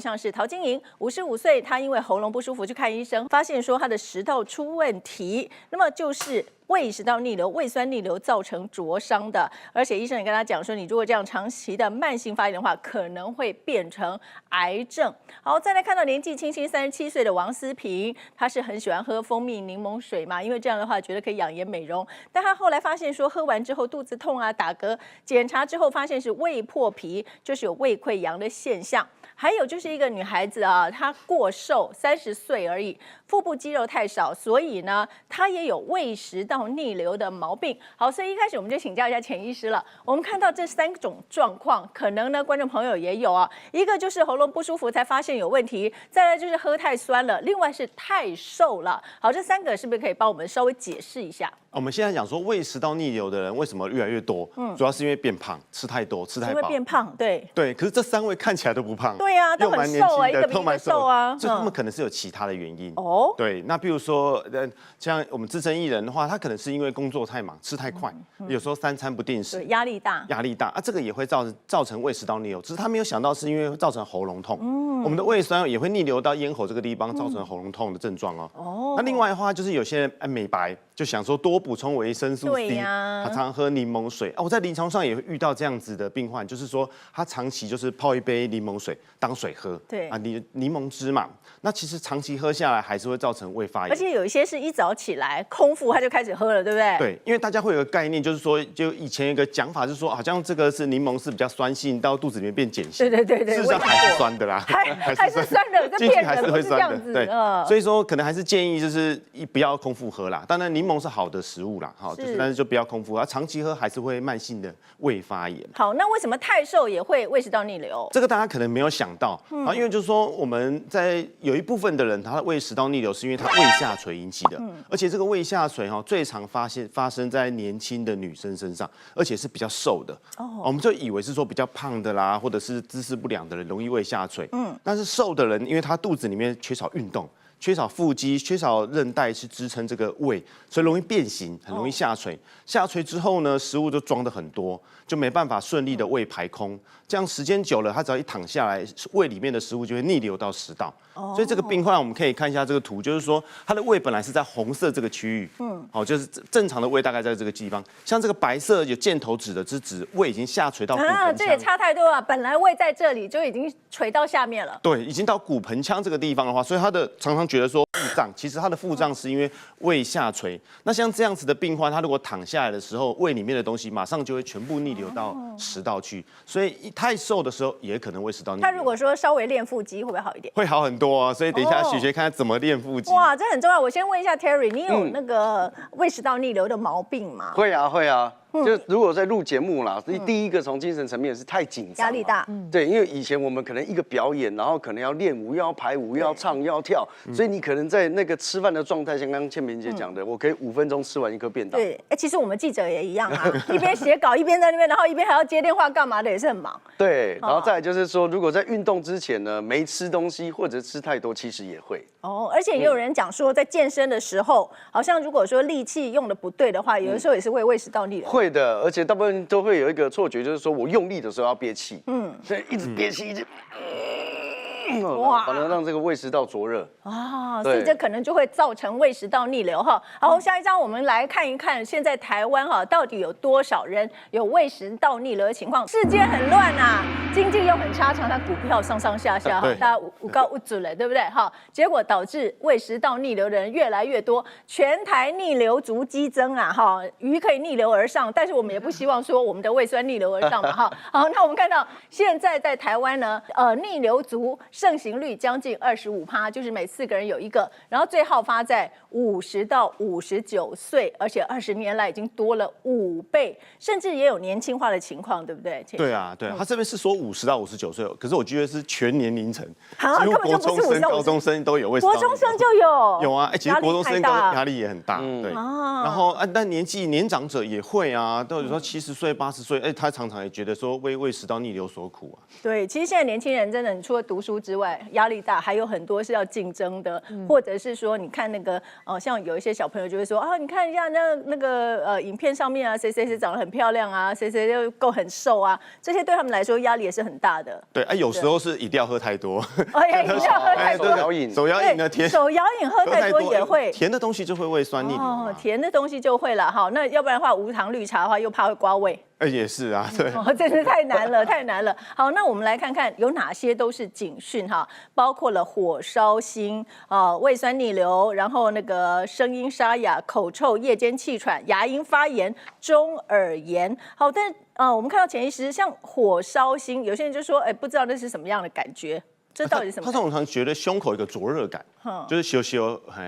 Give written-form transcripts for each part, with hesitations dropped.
像是陶晶莹，55岁，她因为喉咙不舒服去看医生，发现说她的食道出问题，那么就是胃食道逆流、胃酸逆流造成灼伤的，而且医生也跟她讲说，你如果这样长期的慢性发炎的话，可能会变成癌症。好，再来看到年纪轻轻37岁的王思平，她是很喜欢喝蜂蜜柠檬水嘛，因为这样的话觉得可以养颜美容，但她后来发现说喝完之后肚子痛啊、打嗝，检查之后发现是胃破皮，就是有胃溃疡的现象。还有就是一个女孩子啊，她过瘦，30岁而已，腹部肌肉太少，所以呢，她也有胃食道逆流的毛病。好，所以一开始我们就请教一下钱医师了。我们看到这3种状况，可能呢观众朋友也有啊，一个就是喉咙不舒服才发现有问题，再来就是喝太酸了，另外是太瘦了。好，这3个是不是可以帮我们稍微解释一下？我们现在讲说胃食道逆流的人为什么越来越多？主要是因为变胖，吃太多，吃太饱。因为变胖，对。对，可是这3位看起来都不胖。对啊，都很瘦啊，一个比一个瘦啊。所以他们可能是有其他的原因。哦。对，那比如说，像我们资深艺人的话，他可能是因为工作太忙，吃太快，有时候3餐不定时，对，压力大。压力大啊，这个也会造成胃食道逆流，只是他没有想到是因为会造成喉咙痛。我们的胃酸也会逆流到咽喉这个地方，造成喉咙痛的症状哦。哦。那另外的话，就是有些人美白，就想说多补充维生素 C， 他常喝柠檬水啊。我在临床上也会遇到这样子的病患，就是说他长期就是泡一杯柠檬水当水喝，对啊，柠檬汁嘛。那其实长期喝下来还是会造成胃发炎，而且有一些是一早起来空腹他就开始喝了，对不对？对，因为大家会有个概念，就是说，就以前有一个讲法，就是说，好像这个是柠檬是比较酸性，到肚子里面变碱性。对，事实上还是酸的啦，还是酸的，这骗人，还是会酸的。对，所以说可能还是建议就是不要空腹喝啦。当然柠檬是好的食物啦，好，但是就不要空腹，长期喝还是会慢性的胃发炎。好，那为什么太瘦也会胃食道逆流？这个大家可能没有想到啊，因为就是说我们在有一部分的人，他的胃食道逆流是因为他胃下垂引起的，而且这个胃下垂最常发生在年轻的女生身上，而且是比较瘦的。我们就以为是说比较胖的啦，或者是姿势不良的人容易胃下垂。但是瘦的人，因为他肚子里面缺少运动，缺少腹肌，缺少韧带去支撑这个胃，所以容易变形，很容易下垂。下垂之后呢，食物就装得很多，就没办法顺利的胃排空。这样时间久了，他只要一躺下来，胃里面的食物就会逆流到食道。所以这个病患我们可以看一下这个图，就是说他的胃本来是在红色这个区域，就是正常的胃大概在这个地方。像这个白色有箭头指的，是指胃已经下垂到骨盆腔。这也差太多了，本来胃在这里就已经垂到下面了。对，已经到骨盆腔这个地方的话，所以他常常觉得说腹胀，其实他的腹胀是因为胃下垂。那像这样子的病患，他如果躺下来的时候，胃里面的东西马上就会全部逆流到食道去，所以太瘦的时候也可能胃食道逆流。他如果说稍微练腹肌，会不会好一点？会好很多啊，所以等一下许学看怎么练腹肌。哇，这很重要。我先问一下 Terry， 你有那个胃食道逆流的毛病吗？会啊。就如果在录节目啦，第一个从精神层面是太紧张，压力大。对，因为以前我们可能一个表演，然后可能要练舞，又要排舞，又要唱，又要跳，所以你可能在那个吃饭的状态，像刚刚倩萍姐讲的，我可以5分钟吃完一颗便当。对，其实我们记者也一样啊，一边写稿一边在那边，然后一边还要接电话干嘛的，也是很忙。对，然后再来就是说，如果在运动之前呢，没吃东西或者吃太多，其实也会。而且也有人讲说，在健身的时候，好像如果说力气用的不对的话，有的时候也是会胃食道逆流。会的，而且大部分都会有一个错觉，就是说我用力的时候要憋气，所以一直憋气，一直。哇，反而让这个胃食道灼热啊，所以这可能就会造成胃食道逆流哈。好，下一张我们来看一看，现在台湾到底有多少人有胃食道逆流的情况？世界很乱啊，经济又很差，常常股票上上下下哈，大家无高无准了，对不对哈？结果导致胃食道逆流的人越来越多，全台逆流族激增啊哈，鱼可以逆流而上，但是我们也不希望说我们的胃酸逆流而上嘛哈。好，那我们看到现在在台湾呢，逆流族盛行率将近25%，就是每4个人有1个，然后最好发在50到59岁，而且20年来已经多了5倍，甚至也有年轻化的情况，对不对？对啊，他这边是说50到59岁，可是我觉得是全年龄层，根本就不是50到高中生都有胃食道逆流。国中生就有啊，其实国中生压力也很大，对。然后但年长者也会啊，都有说70岁、80岁，他常常也觉得说为胃食道逆流所苦啊。对，其实现在年轻人真的，你除了读书之外，压力大，还有很多是要竞争的，或者是说，你看那个像有一些小朋友就会说啊，你看一下那个影片上面啊，谁谁谁长得很漂亮啊，谁谁又够很瘦啊，这些对他们来说压力也是很大的。对，有时候是一定要喝太多，一定要喝太多。手摇饮，手摇饮的甜，手摇饮喝太多也会甜的东西就会胃酸逆流甜的东西就会了哈。那要不然的话，无糖绿茶的话又怕会刮胃。也是啊，对，真是太难了，太难了。好，那我们来看看有哪些都是警讯哈，包括了火烧心胃酸逆流，然后那个声音沙哑、口臭、夜间气喘、牙龈发炎、中耳炎。好，但我们看到潜意识像火烧心，有些人就说，不知道那是什么样的感觉。这到底是什么？他通常觉得胸口有一个灼热感，就是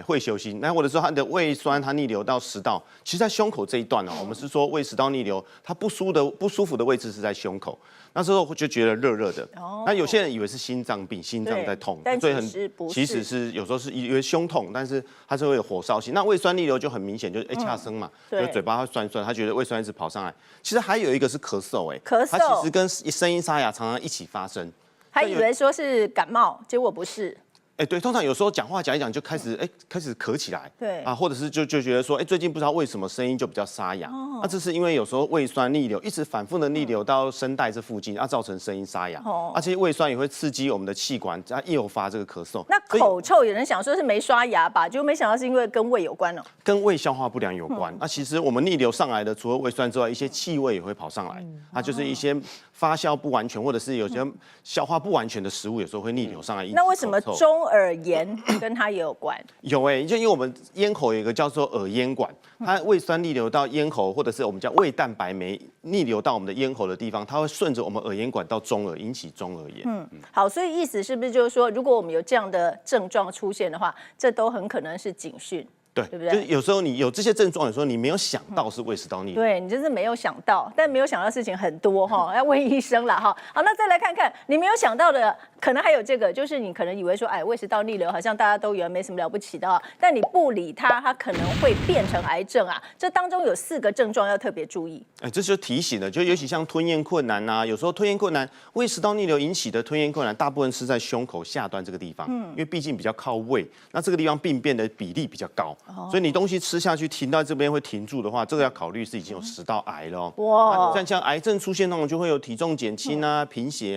会休息。那或者说他的胃酸它逆流到食道，其实在胸口这一段我们是说胃食道逆流，它不舒服的位置是在胸口。那时候就觉得热热的。那有些人以为是心脏病，心脏在痛，但所以其实是有时候是以为胸痛，但是它是会有火烧心。那胃酸逆流就很明显，就是恰生嘛，就是嘴巴会酸酸，他觉得胃酸一直跑上来。其实还有一个是咳嗽，咳嗽，它其实跟声音沙哑常常一起发生。还以为说是感冒，结果不是。对，通常有时候讲话讲一讲就开始咳起来，对啊，或者是就觉得说，最近不知道为什么声音就比较沙哑，那这是因为有时候胃酸逆流一直反复的逆流到声带这附近，造成声音沙哑，而且胃酸也会刺激我们的气管，诱发这个咳嗽。那口臭有人想说是没刷牙吧，就没想到是因为跟胃有关了，跟胃消化不良有关。那其实我们逆流上来的，除了胃酸之外，一些气味也会跑上来，就是一些发酵不完全或者是有些消化不完全的食物，有时候会逆流上来。那为什么中耳炎跟它也有关？有就因为我们咽口有一个叫做耳咽管，它胃酸逆流到咽口，或者是我们叫胃蛋白酶逆流到我们的咽口的地方，它会顺着我们耳咽管到中耳，引起中耳炎。好，所以意思是不是就是说，如果我们有这样的症状出现的话，这都很可能是警讯。对不对？就是有时候你有这些症状，有时候你没有想到是胃食道逆流。对，你就是没有想到，但没有想到事情很多要问医生了哈。好，那再来看看你没有想到的，可能还有这个，就是你可能以为说，胃食道逆流好像大家都以为没什么了不起的但你不理它，它可能会变成癌症啊。这当中有4个症状要特别注意。这就提醒了，就尤其像吞咽困难有时候吞咽困难，胃食道逆流引起的吞咽困难，大部分是在胸口下段这个地方，因为毕竟比较靠胃，那这个地方病变的比例比较高。所以你东西吃下去停到这边会停住的话，这个要考虑是已经有食道癌了。哇！像癌症出现那种就会有体重减轻贫血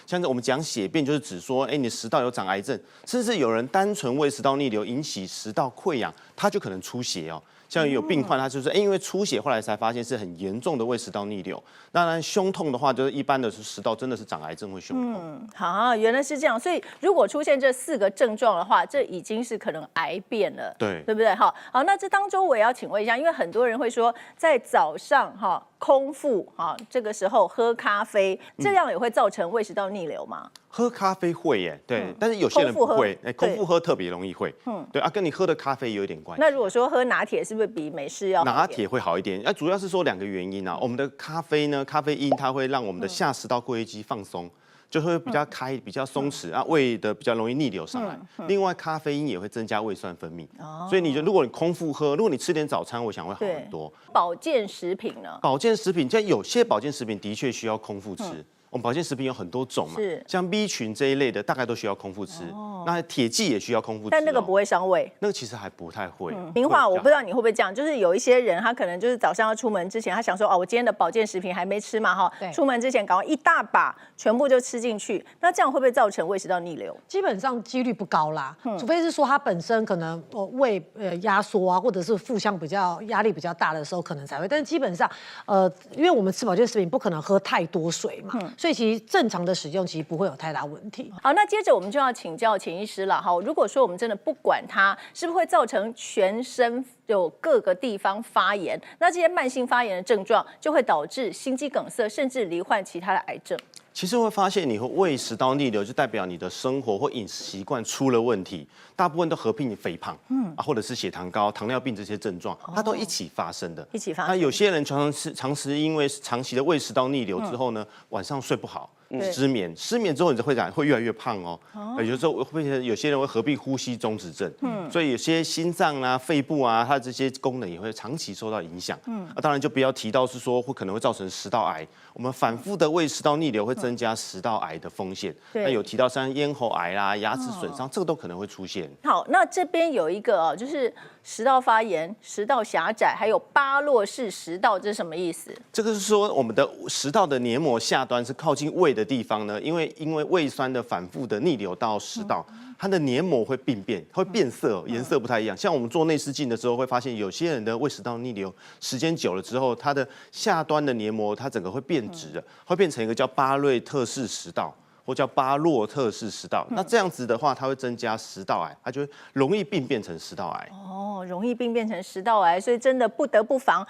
像我们讲血便就是指说，你食道有长癌症，甚至有人单纯胃食道逆流引起食道溃疡，他就可能出血像有病患，他就是因为出血，后来才发现是很严重的胃食道逆流。当然，胸痛的话，就是一般的食道真的是长癌症会胸痛。好，原来是这样。所以如果出现这4个症状的话，这已经是可能癌变了，对不对？好，那这当中我也要请问一下，因为很多人会说，在早上空腹这个时候喝咖啡，这样也会造成胃食道逆流吗？喝咖啡会对，但是有些人不会，空腹喝特别容易会，对跟你喝的咖啡有一点关系。那如果说喝拿铁，是不是比美式要好一点？拿铁会好一点，主要是说2个原因我们的咖啡呢，咖啡因它会让我们的下食道括约肌放松。就会比较开，比较松弛胃的比较容易逆流上来。另外，咖啡因也会增加胃酸分泌，所以如果你空腹喝，如果你吃点早餐，我想会好很多。保健食品呢？保健食品，像有些保健食品的确需要空腹吃。我们保健食品有很多种嘛，像 B 群这一类的，大概都需要空腹吃。那铁剂也需要空腹吃，但那个不会伤胃。那个其实还不太会。明华，我不知道你会不会这样，就是有一些人他可能就是早上要出门之前，他想说我今天的保健食品还没吃嘛出门之前赶快一大把全部就吃进去，那这样会不会造成胃食道逆流？基本上几率不高啦，除非是说他本身可能胃压缩或者是腹腔比较压力比较大的时候可能才会，但是基本上因为我们吃保健食品不可能喝太多水嘛，所以其实正常的使用其实不会有太大问题。好，那接着我们就要请教潜医师了如果说我们真的不管它，是不是会造成全身有各个地方发炎？那这些慢性发炎的症状就会导致心肌梗塞，甚至罹患其他的癌症。其实会发现，你会胃食道逆流，就代表你的生活或饮食习惯出了问题，大部分都合并肥胖，或者是血糖高、糖尿病这些症状，它都一起发生的。一起发生。那有些人常常因为长期的胃食道逆流之后呢，晚上睡不好。失眠，失眠之后你会越来越胖哦。有时候会有些人会合并呼吸中止症，所以有些心脏啊、肺部啊，它这些功能也会长期受到影响。当然就不要提到是说可能会造成食道癌，我们反复的胃食道逆流会增加食道癌的风险。那有提到像咽喉癌啦、牙齿损伤，这个都可能会出现。好，那这边有一个就是食道发炎、食道狭窄，还有巴洛氏食道，这是什么意思？这个是说我们的食道的黏膜下端是靠近胃的地方呢，因为胃酸的反复的逆流到食道，它的黏膜会病变，会变色，颜色不太一样。像我们做内视镜的时候会发现，有些人的胃食道逆流时间久了之后，它的下端的黏膜它整个会变直了，会变成一个叫巴瑞特氏食道。或叫巴洛特氏食道，那这样子的话，它会增加食道癌，它就会容易病变成食道癌。哦，容易病变成食道癌，所以真的不得不防。